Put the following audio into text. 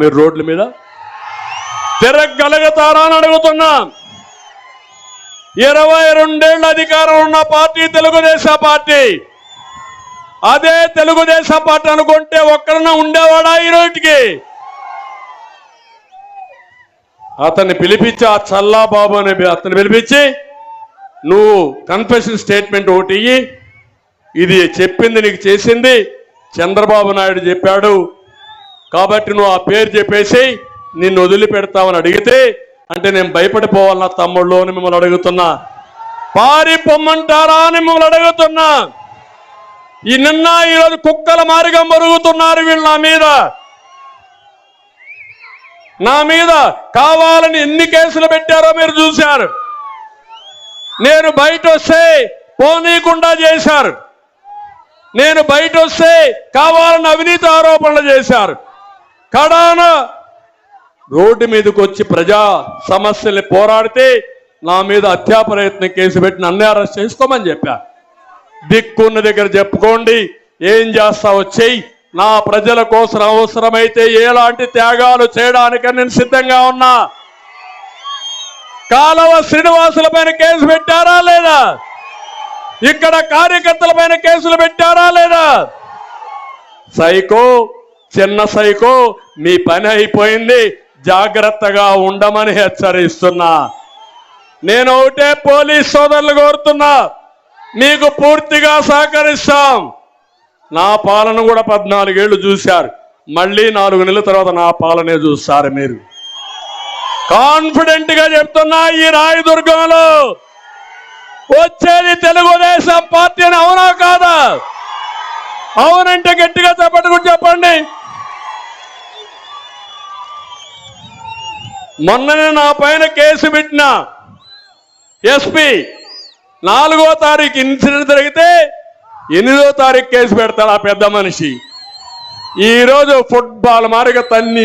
మీరు రోడ్ల మీద తిరగలుగుతారా అని అడుగుతున్నా. 22 ఏళ్ల అధికారం ఉన్న పార్టీ తెలుగుదేశం పార్టీ. అదే తెలుగుదేశం పార్టీ అనుకుంటే ఒక్కరన్నా ఉండేవాడా ఈ రోజుకి? అతన్ని పిలిపించి, ఆ చల్లాబాబు అనే అతన్ని పిలిపించి, నువ్వు కన్ఫెషన్ స్టేట్మెంట్ ఒకటి ఇయ్యి, ఇది చెప్పింది నీకు చేసింది చంద్రబాబు నాయుడు చెప్పాడు కాబట్టి నువ్వు ఆ పేరు చెప్పేసి నిన్ను వదిలిపెడతామని అడిగితే, అంటే నేను భయపడిపోవాలన్నా తమ్ముళ్ళు అని మిమ్మల్ని అడుగుతున్నా. పారిపోమ్మంటారా అని మిమ్మల్ని అడుగుతున్నా. ఈ నిన్న ఈరోజు కుక్కల మారిగా మరుగుతున్నారు వీళ్ళు నా మీద కావాలని ఎన్ని కేసులు పెట్టారో మీరు చూశారు. నేను బయట వస్తే పోనీకుండా చేశారు. నేను బయట వస్తే కావాలని అవినీతి ఆరోపణలు చేశారు. కడాన రోడ్డు మీదకి వచ్చి ప్రజా సమస్యల్ని పోరాడితే నా మీద హత్యా ప్రయత్నం కేసు పెట్టి నన్ను అరెస్ట్ చేసుకోమని చెప్పా. దిక్కున్న దగ్గర చెప్పుకోండి, ఏం చేస్తావో చెయ్యి, నా ప్రజల కోసం అవసరమైతే ఎలాంటి త్యాగాలు చేయడానికి నేను సిద్ధంగా ఉన్నా. కాలవ శ్రీనివాసుల పైన కేసు పెట్టారా లేదా? ఇక్కడ కార్యకర్తల పైన కేసులు పెట్టారా లేదా? సైకో, చిన్న సైకో, మీ పని అయిపోయింది, జాగ్రత్తగా ఉండమని హెచ్చరిస్తున్నా. నేను ఒకటే పోలీస్ సోదరులు కోరుతున్నా, మీకు పూర్తిగా సహకరిస్తాం. నా పాలన కూడా 14 ఏళ్లు చూశారు, మళ్ళీ 4 నెలల తర్వాత నా పాలనే చూస్తారు. మీరు కాన్ఫిడెంట్ గా చెప్తున్నా, ఈ రాయదుర్గంలో వచ్చేది తెలుగుదేశం పార్టీ అని. అవునా కాదా? అవునంటే గట్టిగా చెప్పండి చెప్పండి. మొన్ననే నా పైన కేసు పెట్టిన ఎస్పీ 4వ తారీఖు ఇన్సిడెంట్ జరిగితే 8వ తారీఖు కేసు పెడతాడు ఆ పెద్ద మనిషి. ఈరోజు ఫుట్బాల్ మారిగా తన్ని